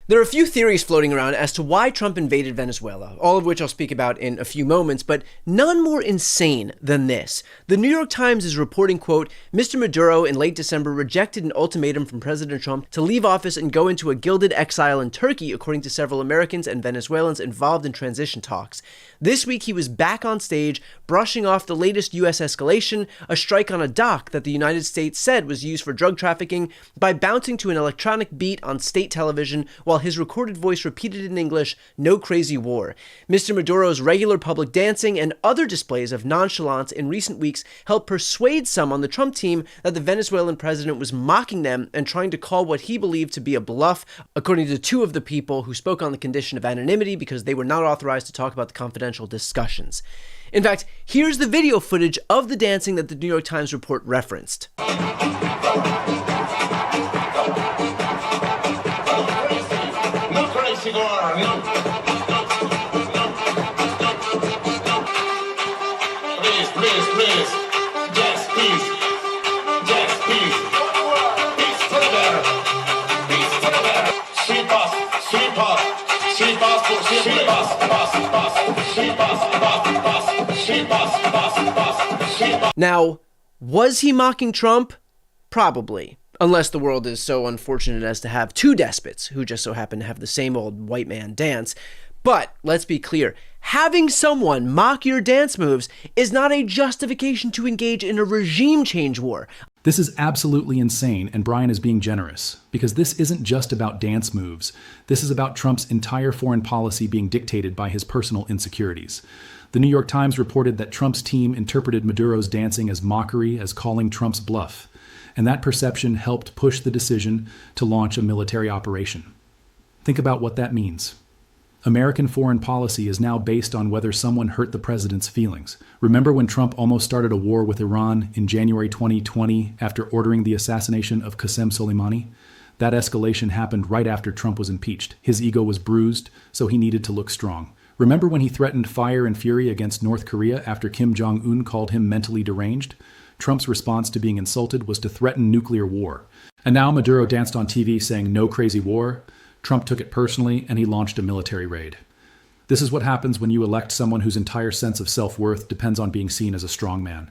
There are a few theories floating around as to why Trump invaded Venezuela, all of which I'll speak about in a few moments, but none more insane than this. The New York Times is reporting, quote, Mr. Maduro in late December rejected an ultimatum from President Trump to leave office and go into a gilded exile in Turkey, according to several Americans and Venezuelans involved in transition talks. This week he was back on stage, brushing off the latest U.S. escalation, a strike on a dock that the United States said was used for drug trafficking, by bouncing to an electronic beat on state television while his recorded voice repeated in English, "No crazy war." Mr. Maduro's regular public dancing and other displays of nonchalance in recent weeks helped persuade some on the Trump team that the Venezuelan president was mocking them and trying to call what he believed to be a bluff, according to two of the people who spoke on the condition of anonymity because they were not authorized to talk about the confidential discussions. In fact, here's the video footage of the dancing that the New York Times report referenced. Please. Yes, please. Yes, please. Peace to the better. Peace to the better. Sweet boss. Sweet boss. Sweet boss. Sweet boss. Boss. Sweet boss. Sweet boss. Sweet boss. Now, was he mocking Trump? Probably. Unless the world is so unfortunate as to have two despots who just so happen to have the same old white man dance. But let's be clear, having someone mock your dance moves is not a justification to engage in a regime change war. This is absolutely insane, and Brian is being generous, because this isn't just about dance moves. This is about Trump's entire foreign policy being dictated by his personal insecurities. The New York Times reported that Trump's team interpreted Maduro's dancing as mockery, as calling Trump's bluff. And that perception helped push the decision to launch a military operation. Think about what that means. American foreign policy is now based on whether someone hurt the president's feelings. Remember when Trump almost started a war with Iran in January 2020 after ordering the assassination of Qasem Soleimani? That escalation happened right after Trump was impeached. His ego was bruised, so he needed to look strong. Remember when he threatened fire and fury against North Korea after Kim Jong-un called him mentally deranged? Trump's response to being insulted was to threaten nuclear war. And now Maduro danced on TV saying, "No crazy war." Trump took it personally and he launched a military raid. This is what happens when you elect someone whose entire sense of self-worth depends on being seen as a strong man.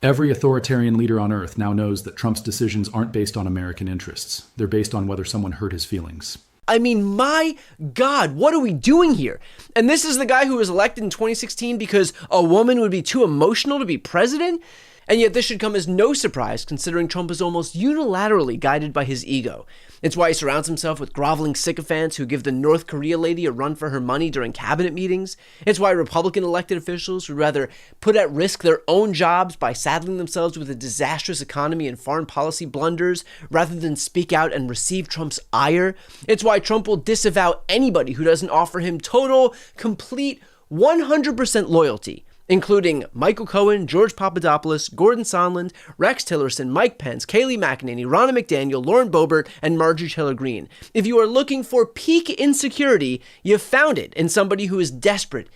Every authoritarian leader on earth now knows that Trump's decisions aren't based on American interests. They're based on whether someone hurt his feelings. I mean, my God, what are we doing here? And this is the guy who was elected in 2016 because a woman would be too emotional to be president? And yet this should come as no surprise considering Trump is almost unilaterally guided by his ego. It's why he surrounds himself with groveling sycophants who give the North Korea lady a run for her money during cabinet meetings. It's why Republican elected officials would rather put at risk their own jobs by saddling themselves with a disastrous economy and foreign policy blunders rather than speak out and receive Trump's ire. It's why Trump will disavow anybody who doesn't offer him total, complete, 100% loyalty, including Michael Cohen, George Papadopoulos, Gordon Sondland, Rex Tillerson, Mike Pence, Kayleigh McEnany, Ronna McDaniel, Lauren Boebert, and Marjorie Taylor Greene. If you are looking for peak insecurity, you've found it in somebody who is desperate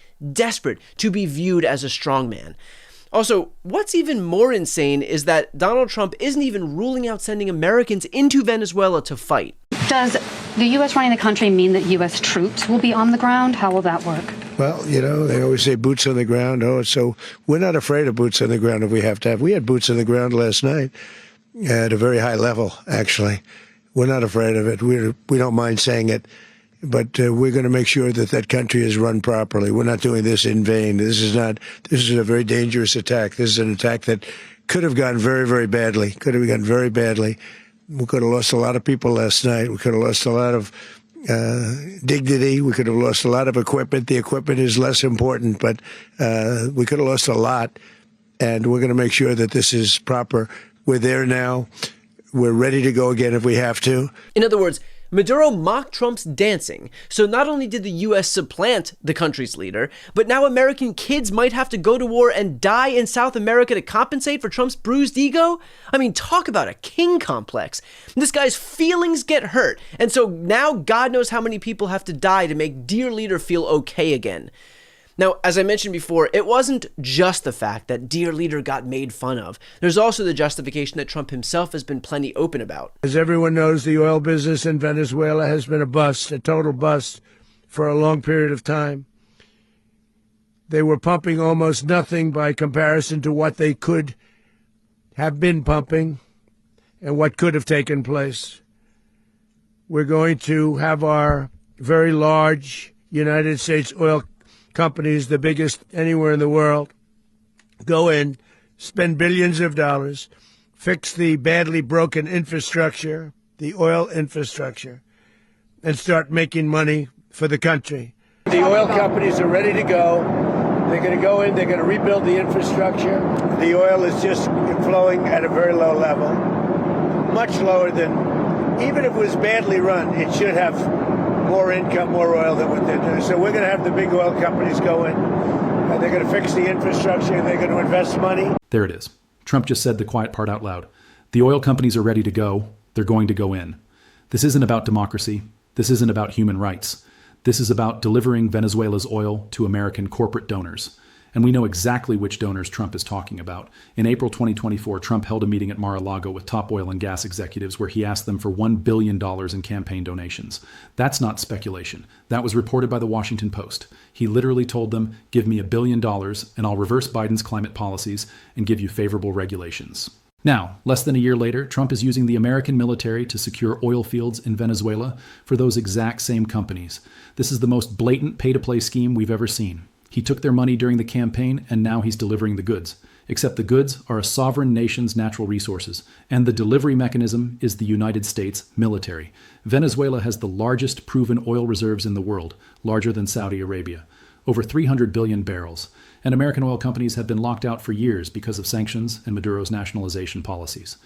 to be viewed as a strongman. Also, what's even more insane is that Donald Trump isn't even ruling out sending Americans into Venezuela to fight. Does the U.S. running the country mean that U.S. troops will be on the ground? How will that work? Well, you know, they always say boots on the ground. Oh, so we're not afraid of boots on the ground if we have to have. We had boots on the ground last night at a very high level, actually. We're not afraid of it. We don't mind saying it. But we're going to make sure that that country is run properly. We're not doing this in vain. This is a very dangerous attack. This is an attack that could have gone very, very badly. Could have gone very badly. We could have lost a lot of people last night. We could have lost a lot of dignity. We could have lost a lot of equipment. The equipment is less important, but we could have lost a lot. And we're going to make sure that this is proper. We're there now. We're ready to go again if we have to. In other words, Maduro mocked Trump's dancing, so not only did the U.S. supplant the country's leader, but now American kids might have to go to war and die in South America to compensate for Trump's bruised ego? I mean, talk about a king complex. This guy's feelings get hurt, and so now God knows how many people have to die to make dear leader feel okay again. Now, as I mentioned before, it wasn't just the fact that dear leader got made fun of. There's also the justification that Trump himself has been plenty open about. As everyone knows, the oil business in Venezuela has been a bust, a total bust, for a long period of time. They were pumping almost nothing by comparison to what they could have been pumping and what could have taken place. We're going to have our very large United States oil companies, the biggest anywhere in the world, go in, spend billions of dollars, fix the badly broken infrastructure, the oil infrastructure, and start making money for the country. The oil companies are ready to go. They're going to go in, they're going to rebuild the infrastructure. The oil is just flowing at a very low level, much lower than, even if it was badly run, it should have more income, more oil than what they're doing. So we're going to have the big oil companies go in, and they're going to fix the infrastructure, and they're going to invest money. There it is. Trump just said the quiet part out loud. The oil companies are ready to go. They're going to go in. This isn't about democracy. This isn't about human rights. This is about delivering Venezuela's oil to American corporate donors. And we know exactly which donors Trump is talking about. In April 2024, Trump held a meeting at Mar-a-Lago with top oil and gas executives where he asked them for $1 billion in campaign donations. That's not speculation. That was reported by the Washington Post. He literally told them, give me $1 billion and I'll reverse Biden's climate policies and give you favorable regulations. Now, less than a year later, Trump is using the American military to secure oil fields in Venezuela for those exact same companies. This is the most blatant pay-to-play scheme we've ever seen. He took their money during the campaign, and now he's delivering the goods. Except the goods are a sovereign nation's natural resources, and the delivery mechanism is the United States military. Venezuela has the largest proven oil reserves in the world, larger than Saudi Arabia, over 300 billion barrels. And American oil companies have been locked out for years because of sanctions and Maduro's nationalization policies.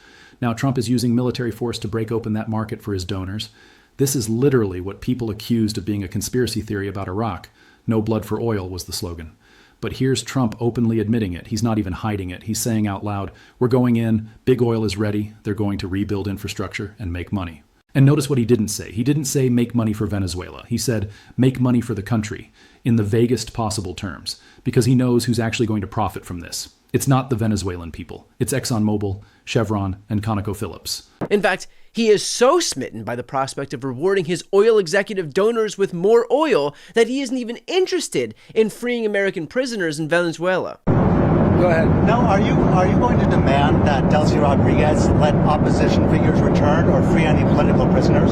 Now Trump is using military force to break open that market for his donors. This is literally what people accused of being a conspiracy theory about Iraq. No blood for oil was the slogan. But here's Trump openly admitting it. He's not even hiding it. He's saying out loud, we're going in, big oil is ready, they're going to rebuild infrastructure and make money. And notice what he didn't say. He didn't say make money for Venezuela. He said make money for the country in the vaguest possible terms, because he knows who's actually going to profit from this. It's not the Venezuelan people. It's ExxonMobil, Chevron, and ConocoPhillips. In fact, he is so smitten by the prospect of rewarding his oil executive donors with more oil that he isn't even interested in freeing American prisoners in Venezuela. Go ahead. Now, are you going to demand that Delcy Rodriguez let opposition figures return or free any political prisoners?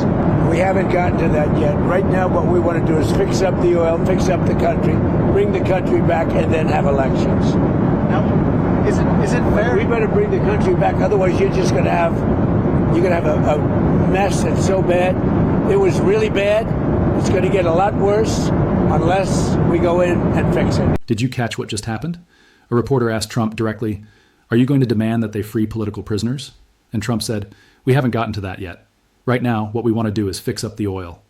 We haven't gotten to that yet. Right now, what we want to do is fix up the oil, fix up the country, bring the country back, and then have elections. Now, is it fair? We better bring the country back. Otherwise, you're going to have a mess that's so bad. It was really bad. It's going to get a lot worse unless we go in and fix it. Did you catch what just happened? A reporter asked Trump directly, are you going to demand that they free political prisoners? And Trump said, we haven't gotten to that yet. Right now, what we want to do is fix up the oil.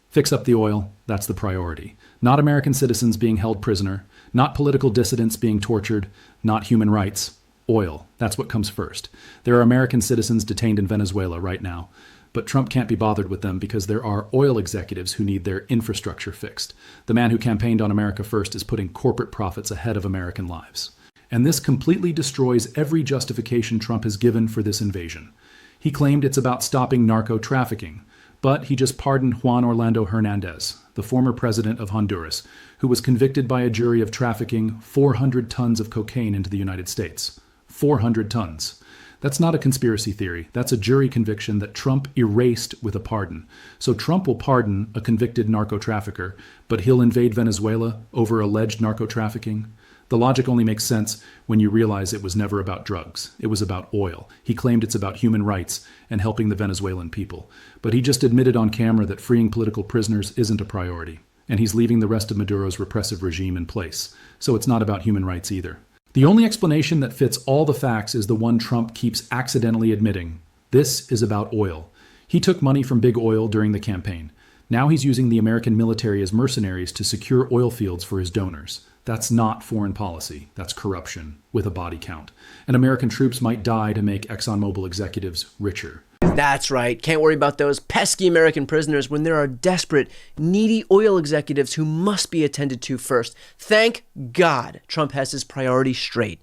Fix up the oil, that's the priority. Not American citizens being held prisoner, not political dissidents being tortured, not human rights. Oil, that's what comes first. There are American citizens detained in Venezuela right now, but Trump can't be bothered with them because there are oil executives who need their infrastructure fixed. The man who campaigned on America First is putting corporate profits ahead of American lives. And this completely destroys every justification Trump has given for this invasion. He claimed it's about stopping narco trafficking, but he just pardoned Juan Orlando Hernandez, the former president of Honduras, who was convicted by a jury of trafficking 400 tons of cocaine into the United States. 400 tons. That's not a conspiracy theory. That's a jury conviction that Trump erased with a pardon. So Trump will pardon a convicted narco trafficker, but he'll invade Venezuela over alleged narco trafficking. The logic only makes sense when you realize it was never about drugs. It was about oil. He claimed it's about human rights and helping the Venezuelan people. But he just admitted on camera that freeing political prisoners isn't a priority. And he's leaving the rest of Maduro's repressive regime in place. So it's not about human rights either. The only explanation that fits all the facts is the one Trump keeps accidentally admitting. This is about oil. He took money from big oil during the campaign. Now he's using the American military as mercenaries to secure oil fields for his donors. That's not foreign policy. That's corruption with a body count. And American troops might die to make ExxonMobil executives richer. That's right. Can't worry about those pesky American prisoners when there are desperate, needy oil executives who must be attended to first. Thank God Trump has his priorities straight.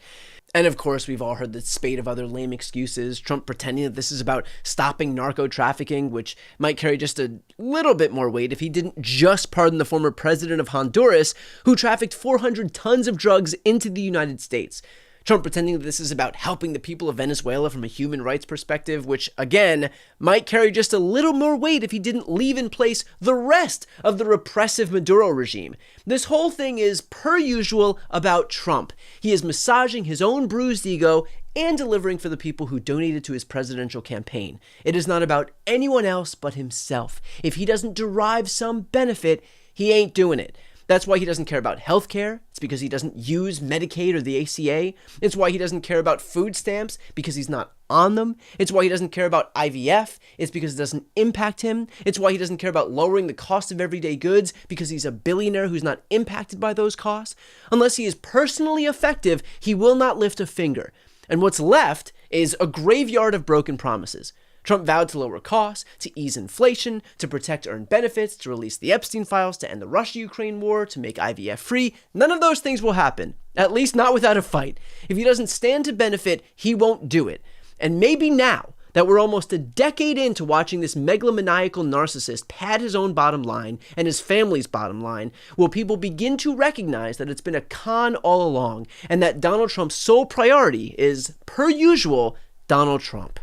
And of course, we've all heard the spate of other lame excuses. Trump pretending that this is about stopping narco trafficking, which might carry just a little bit more weight if he didn't just pardon the former president of Honduras, who trafficked 400 tons of drugs into the United States. Trump pretending that this is about helping the people of Venezuela from a human rights perspective, which, again, might carry just a little more weight if he didn't leave in place the rest of the repressive Maduro regime. This whole thing is, per usual, about Trump. He is massaging his own bruised ego and delivering for the people who donated to his presidential campaign. It is not about anyone else but himself. If he doesn't derive some benefit, he ain't doing it. That's why he doesn't care about healthcare. It's because he doesn't use Medicaid or the ACA. It's why he doesn't care about food stamps, because he's not on them. It's why he doesn't care about IVF. It's because it doesn't impact him. It's why he doesn't care about lowering the cost of everyday goods, because he's a billionaire who's not impacted by those costs. Unless he is personally effective, he will not lift a finger. And what's left is a graveyard of broken promises. Trump vowed to lower costs, to ease inflation, to protect earned benefits, to release the Epstein files, to end the Russia-Ukraine war, to make IVF free. None of those things will happen, at least not without a fight. If he doesn't stand to benefit, he won't do it. And maybe now that we're almost a decade into watching this megalomaniacal narcissist pad his own bottom line and his family's bottom line, will people begin to recognize that it's been a con all along, and that Donald Trump's sole priority is, per usual, Donald Trump.